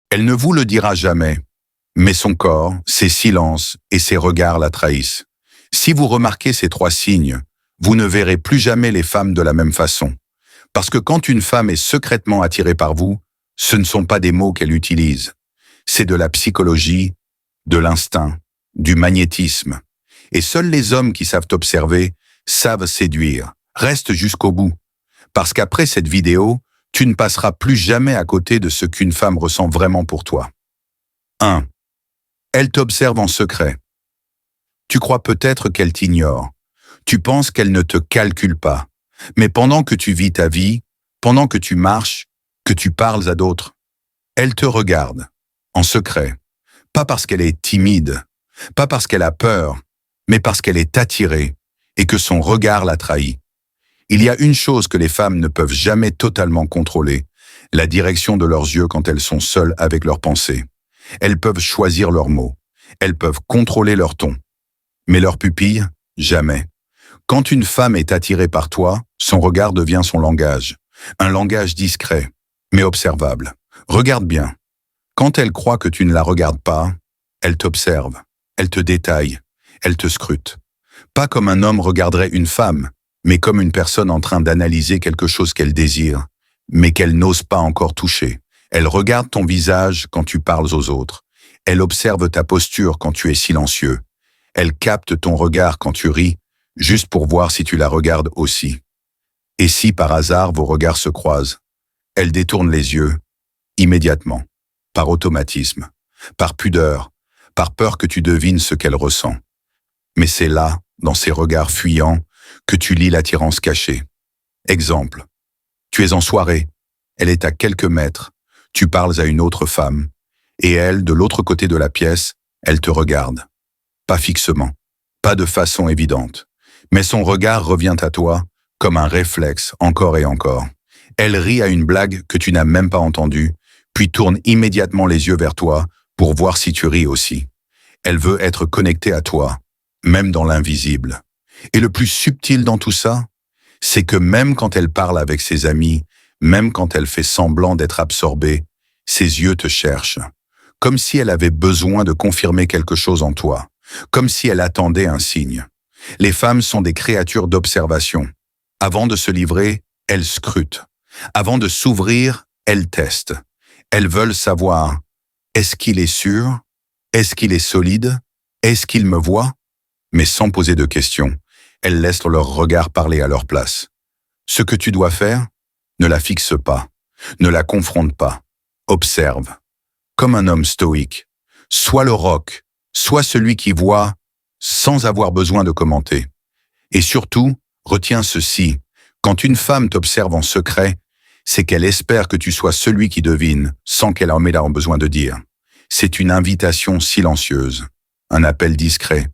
Elle ne vous le dira jamais, mais son corps, ses silences et ses regards la trahissent. Si vous remarquez ces trois signes, vous ne verrez plus jamais les femmes de la même façon. Parce que quand une femme est secrètement attirée par vous, ce ne sont pas des mots qu'elle utilise. C'est de la psychologie, de l'instinct, du magnétisme. Et seuls les hommes qui savent observer, savent séduire. Reste jusqu'au bout. Parce qu'après cette vidéo, tu ne passeras plus jamais à côté de ce qu'une femme ressent vraiment pour toi. 1. Elle t'observe en secret. Tu crois peut-être qu'elle t'ignore. Tu penses qu'elle ne te calcule pas. Mais pendant que tu vis ta vie, pendant que tu marches, que tu parles à d'autres, elle te regarde, en secret. Pas parce qu'elle est timide, pas parce qu'elle a peur, mais parce qu'elle est attirée et que son regard la trahit. Il y a une chose que les femmes ne peuvent jamais totalement contrôler, la direction de leurs yeux quand elles sont seules avec leurs pensées. Elles peuvent choisir leurs mots, elles peuvent contrôler leur ton. Mais leur pupille, jamais. Quand une femme est attirée par toi, son regard devient son langage. Un langage discret, mais observable. Regarde bien. Quand elle croit que tu ne la regardes pas, elle t'observe, elle te détaille, elle te scrute. Pas comme un homme regarderait une femme, mais comme une personne en train d'analyser quelque chose qu'elle désire, mais qu'elle n'ose pas encore toucher. Elle regarde ton visage quand tu parles aux autres. Elle observe ta posture quand tu es silencieux. Elle capte ton regard quand tu ris, juste pour voir si tu la regardes aussi. Et si par hasard vos regards se croisent, elle détourne les yeux, immédiatement, par automatisme, par pudeur, par peur que tu devines ce qu'elle ressent. Mais c'est là, dans ses regards fuyants, que tu lis l'attirance cachée. Exemple, tu es en soirée, elle est à quelques mètres, tu parles à une autre femme, et elle, de l'autre côté de la pièce, elle te regarde. Pas fixement, pas de façon évidente, mais son regard revient à toi comme un réflexe encore et encore. Elle rit à une blague que tu n'as même pas entendue, puis tourne immédiatement les yeux vers toi pour voir si tu ris aussi. Elle veut être connectée à toi, même dans l'invisible. Et le plus subtil dans tout ça, c'est que même quand elle parle avec ses amis, même quand elle fait semblant d'être absorbée, ses yeux te cherchent, comme si elle avait besoin de confirmer quelque chose en toi, comme si elle attendait un signe. Les femmes sont des créatures d'observation. Avant de se livrer, elles scrutent. Avant de s'ouvrir, elles testent. Elles veulent savoir, est-ce qu'il est sûr? Est-ce qu'il est solide? Est-ce qu'il me voit? Mais sans poser de questions, elles laissent leur regard parler à leur place. Ce que tu dois faire, ne la fixe pas, ne la confronte pas, observe. Comme un homme stoïque, sois le roc, sois celui qui voit sans avoir besoin de commenter. Et surtout, retiens ceci, quand une femme t'observe en secret, c'est qu'elle espère que tu sois celui qui devine, sans qu'elle en ait besoin de dire. C'est une invitation silencieuse, un appel discret,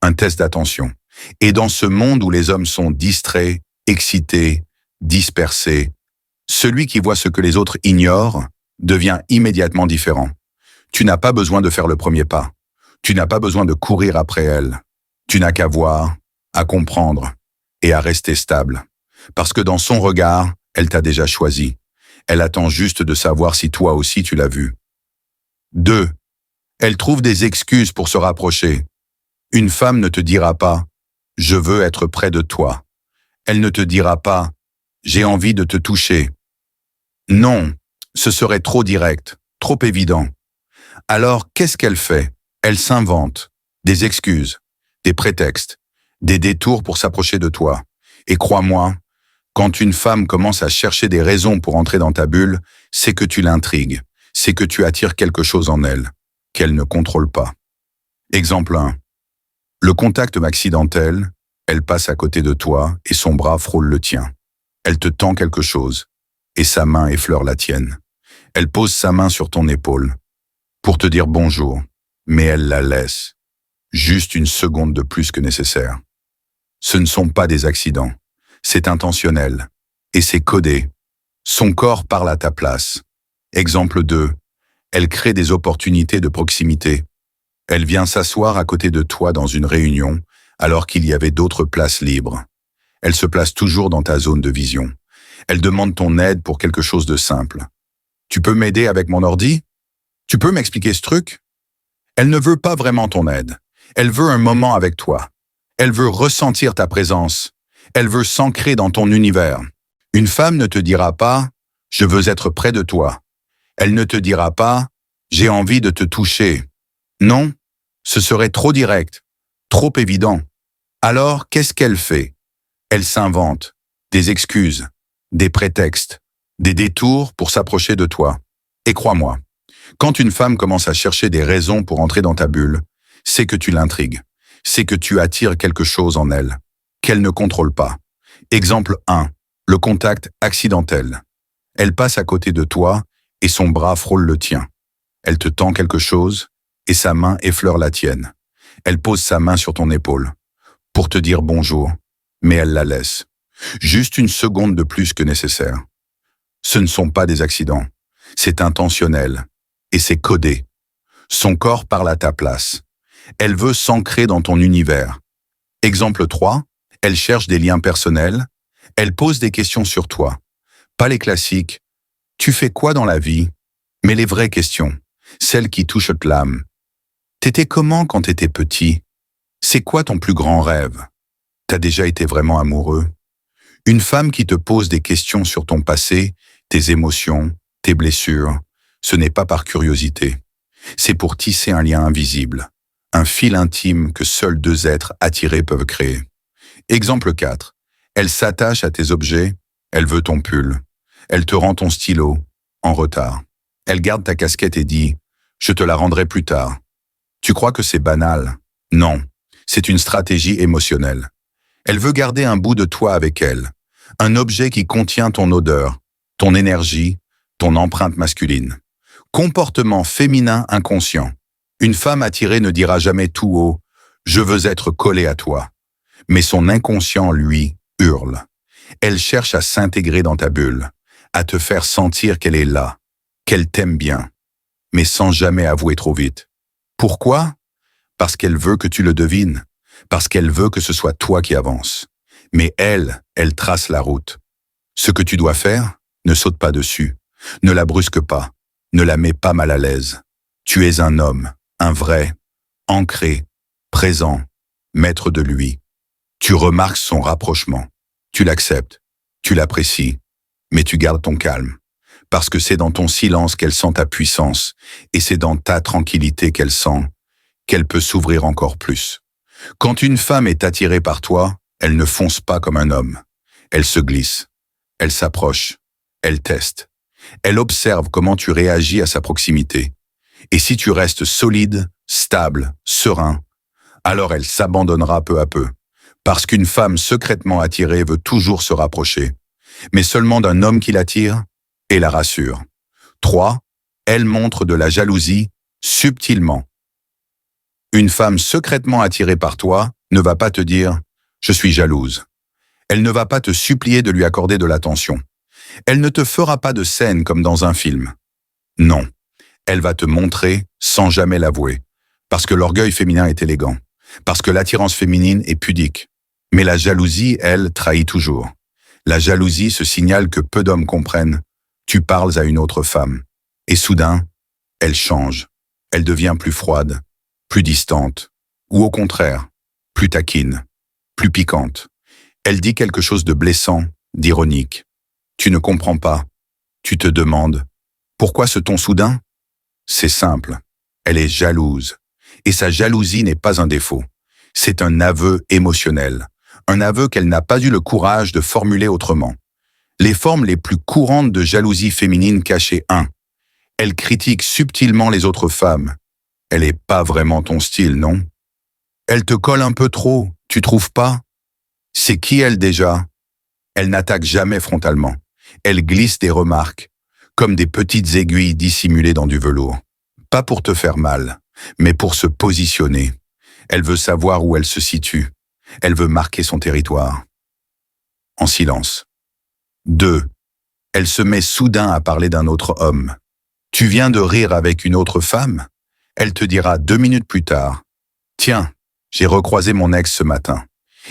un test d'attention. Et dans ce monde où les hommes sont distraits, excités, dispersés, celui qui voit ce que les autres ignorent devient immédiatement différent. Tu n'as pas besoin de faire le premier pas. Tu n'as pas besoin de courir après elle. Tu n'as qu'à voir, à comprendre et à rester stable. Parce que dans son regard, elle t'a déjà choisi. Elle attend juste de savoir si toi aussi tu l'as vu. 2. Elle trouve des excuses pour se rapprocher. Une femme ne te dira pas « Je veux être près de toi ». Elle ne te dira pas « J'ai envie de te toucher ». Non, ce serait trop direct, trop évident. Alors, qu'est-ce qu'elle fait? Elle s'invente des excuses, des prétextes, des détours pour s'approcher de toi. Et crois-moi, quand une femme commence à chercher des raisons pour entrer dans ta bulle, c'est que tu l'intrigues, c'est que tu attires quelque chose en elle, qu'elle ne contrôle pas. Exemple 1. Le contact accidentel, elle passe à côté de toi et son bras frôle le tien. Elle te tend quelque chose et sa main effleure la tienne. Elle pose sa main sur ton épaule pour te dire bonjour, mais elle la laisse. Juste une seconde de plus que nécessaire. Ce ne sont pas des accidents, c'est intentionnel et c'est codé. Son corps parle à ta place. Exemple 2. Elle crée des opportunités de proximité. Elle vient s'asseoir à côté de toi dans une réunion alors qu'il y avait d'autres places libres. Elle se place toujours dans ta zone de vision. Elle demande ton aide pour quelque chose de simple. Tu peux m'aider avec mon ordi? Tu peux m'expliquer ce truc? Elle ne veut pas vraiment ton aide. Elle veut un moment avec toi. Elle veut ressentir ta présence. Elle veut s'ancrer dans ton univers. Une femme ne te dira pas « je veux être près de toi ». Elle ne te dira pas « j'ai envie de te toucher ». Non, ce serait trop direct, trop évident. Alors, qu'est-ce qu'elle fait? Elle s'invente des excuses, des prétextes, des détours pour s'approcher de toi. Et crois-moi, quand une femme commence à chercher des raisons pour entrer dans ta bulle, c'est que tu l'intrigues, c'est que tu attires quelque chose en elle, qu'elle ne contrôle pas. Exemple 1, le contact accidentel. Elle passe à côté de toi et son bras frôle le tien. Elle te tend quelque chose et sa main effleure la tienne. Elle pose sa main sur ton épaule pour te dire bonjour, mais elle la laisse. Juste une seconde de plus que nécessaire. Ce ne sont pas des accidents, c'est intentionnel et c'est codé. Son corps parle à ta place. Elle veut s'ancrer dans ton univers. Exemple 3, elle cherche des liens personnels. Elle pose des questions sur toi. Pas les classiques « tu fais quoi dans la vie ?» mais les vraies questions, celles qui touchent l'âme. T'étais comment quand t'étais petit? C'est quoi ton plus grand rêve? T'as déjà été vraiment amoureux? Une femme qui te pose des questions sur ton passé, tes émotions, tes blessures, ce n'est pas par curiosité. C'est pour tisser un lien invisible, un fil intime que seuls deux êtres attirés peuvent créer. Exemple 4. Elle s'attache à tes objets, elle veut ton pull. Elle te rend ton stylo, en retard. Elle garde ta casquette et dit « je te la rendrai plus tard ». Tu crois que c'est banal? Non, c'est une stratégie émotionnelle. Elle veut garder un bout de toi avec elle, un objet qui contient ton odeur, ton énergie, ton empreinte masculine. Comportement féminin inconscient. Une femme attirée ne dira jamais tout haut « je veux être collée à toi ». Mais son inconscient, lui, hurle. Elle cherche à s'intégrer dans ta bulle, à te faire sentir qu'elle est là, qu'elle t'aime bien, mais sans jamais avouer trop vite. Pourquoi? Parce qu'elle veut que tu le devines, parce qu'elle veut que ce soit toi qui avances. Mais elle trace la route. Ce que tu dois faire, ne saute pas dessus, ne la brusque pas, ne la mets pas mal à l'aise. Tu es un homme, un vrai, ancré, présent, maître de lui. Tu remarques son rapprochement, tu l'acceptes, tu l'apprécies, mais tu gardes ton calme. Parce que c'est dans ton silence qu'elle sent ta puissance, et c'est dans ta tranquillité qu'elle sent qu'elle peut s'ouvrir encore plus. Quand une femme est attirée par toi, elle ne fonce pas comme un homme. Elle se glisse, elle s'approche, elle teste. Elle observe comment tu réagis à sa proximité. Et si tu restes solide, stable, serein, alors elle s'abandonnera peu à peu. Parce qu'une femme secrètement attirée veut toujours se rapprocher, mais seulement d'un homme qui l'attire et la rassure. 3. Elle montre de la jalousie subtilement. Une femme secrètement attirée par toi ne va pas te dire « je suis jalouse ». Elle ne va pas te supplier de lui accorder de l'attention. Elle ne te fera pas de scène comme dans un film. Non, elle va te montrer sans jamais l'avouer, parce que l'orgueil féminin est élégant, parce que l'attirance féminine est pudique. Mais la jalousie, elle, trahit toujours. La jalousie se signale que peu d'hommes comprennent. Tu parles à une autre femme. Et soudain, elle change. Elle devient plus froide, plus distante, ou au contraire, plus taquine, plus piquante. Elle dit quelque chose de blessant, d'ironique. Tu ne comprends pas. Tu te demandes « Pourquoi ce ton soudain ?» C'est simple. Elle est jalouse. Et sa jalousie n'est pas un défaut. C'est un aveu émotionnel. Un aveu qu'elle n'a pas eu le courage de formuler autrement. Les formes les plus courantes de jalousie féminine cachée 1. Elle critique subtilement les autres femmes. Elle n'est pas vraiment ton style, non? Elle te colle un peu trop, tu trouves pas? C'est qui elle déjà? Elle n'attaque jamais frontalement. Elle glisse des remarques, comme des petites aiguilles dissimulées dans du velours. Pas pour te faire mal, mais pour se positionner. Elle veut savoir où elle se situe. Elle veut marquer son territoire. En silence. 2. Elle se met soudain à parler d'un autre homme. Tu viens de rire avec une autre femme? Elle te dira 2 minutes plus tard. Tiens, j'ai recroisé mon ex ce matin.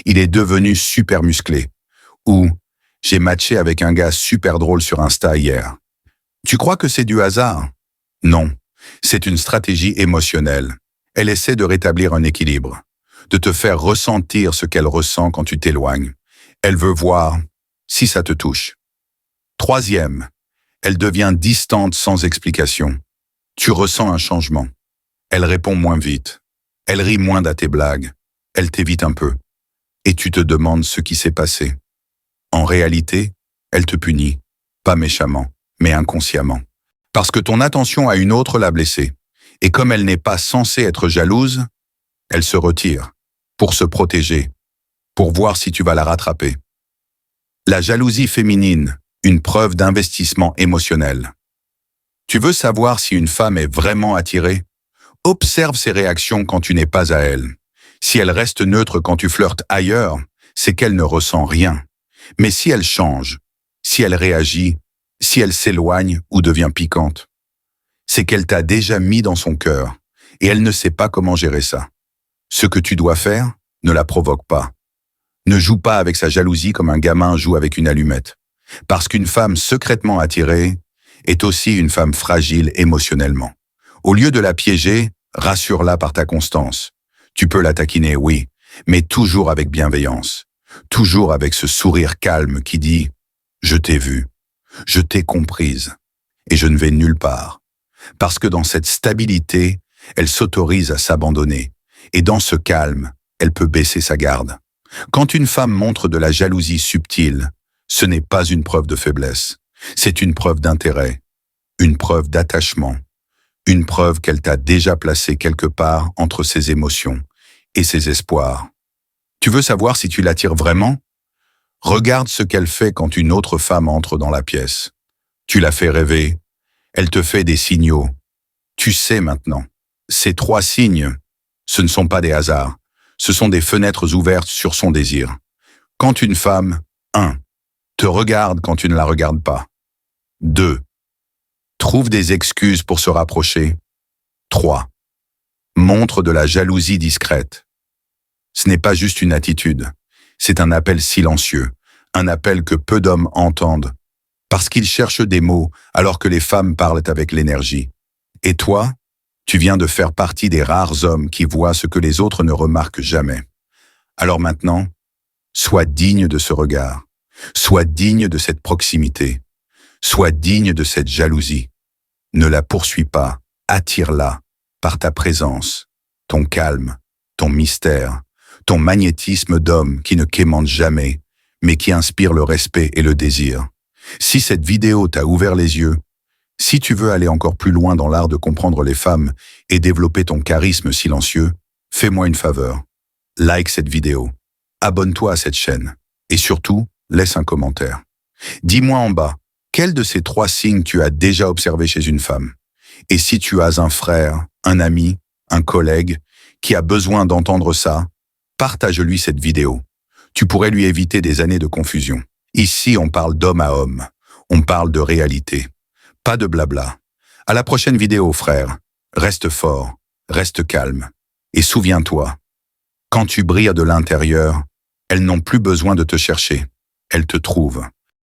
Il est devenu super musclé. Ou, j'ai matché avec un gars super drôle sur Insta hier. Tu crois que c'est du hasard? Non, C'est une stratégie émotionnelle. Elle essaie de rétablir un équilibre, de te faire ressentir ce qu'elle ressent quand tu t'éloignes. Elle veut voir si ça te touche. Troisième, elle devient distante sans explication. Tu ressens un changement. Elle répond moins vite. Elle rit moins à tes blagues. Elle t'évite un peu. Et tu te demandes ce qui s'est passé. En réalité, elle te punit, pas méchamment, mais inconsciemment. Parce que ton attention à une autre l'a blessée. Et comme elle n'est pas censée être jalouse, elle se retire, pour se protéger, pour voir si tu vas la rattraper. La jalousie féminine, une preuve d'investissement émotionnel. Tu veux savoir si une femme est vraiment attirée? Observe ses réactions quand tu n'es pas à elle. Si elle reste neutre quand tu flirtes ailleurs, c'est qu'elle ne ressent rien. Mais si elle change, si elle réagit, si elle s'éloigne ou devient piquante, c'est qu'elle t'a déjà mis dans son cœur et elle ne sait pas comment gérer ça. Ce que tu dois faire, ne la provoque pas. Ne joue pas avec sa jalousie comme un gamin joue avec une allumette. Parce qu'une femme secrètement attirée est aussi une femme fragile émotionnellement. Au lieu de la piéger, rassure-la par ta constance. Tu peux la taquiner, oui, mais toujours avec bienveillance. Toujours avec ce sourire calme qui dit « Je t'ai vu, je t'ai comprise, et je ne vais nulle part ». Parce que dans cette stabilité, elle s'autorise à s'abandonner. Et dans ce calme, elle peut baisser sa garde. Quand une femme montre de la jalousie subtile, ce n'est pas une preuve de faiblesse. C'est une preuve d'intérêt, une preuve d'attachement, une preuve qu'elle t'a déjà placé quelque part entre ses émotions et ses espoirs. Tu veux savoir si tu l'attires vraiment? Regarde ce qu'elle fait quand une autre femme entre dans la pièce. Tu la fais rêver. Elle te fait des signaux. Tu sais maintenant. Ces 3 signes, ce ne sont pas des hasards. Ce sont des fenêtres ouvertes sur son désir. Quand une femme, 1. Te regarde quand tu ne la regardes pas. 2. Trouve des excuses pour se rapprocher. 3. Montre de la jalousie discrète. Ce n'est pas juste une attitude. C'est un appel silencieux. Un appel que peu d'hommes entendent. Parce qu'ils cherchent des mots alors que les femmes parlent avec l'énergie. Et toi, tu viens de faire partie des rares hommes qui voient ce que les autres ne remarquent jamais. Alors maintenant, sois digne de ce regard. Sois digne de cette proximité. Sois digne de cette jalousie. Ne la poursuis pas. Attire-la par ta présence, ton calme, ton mystère, ton magnétisme d'homme qui ne quémande jamais, mais qui inspire le respect et le désir. Si cette vidéo t'a ouvert les yeux, si tu veux aller encore plus loin dans l'art de comprendre les femmes et développer ton charisme silencieux, fais-moi une faveur. Like cette vidéo, abonne-toi à cette chaîne et surtout, laisse un commentaire. Dis-moi en bas, quel de ces 3 signes tu as déjà observé chez une femme? Et si tu as un frère, un ami, un collègue qui a besoin d'entendre ça, partage-lui cette vidéo. Tu pourrais lui éviter des années de confusion. Ici, on parle d'homme à homme. On parle de réalité. Pas de blabla. À la prochaine vidéo, frère. Reste fort, reste calme. Et souviens-toi, quand tu brilles de l'intérieur, elles n'ont plus besoin de te chercher. Elles te trouvent.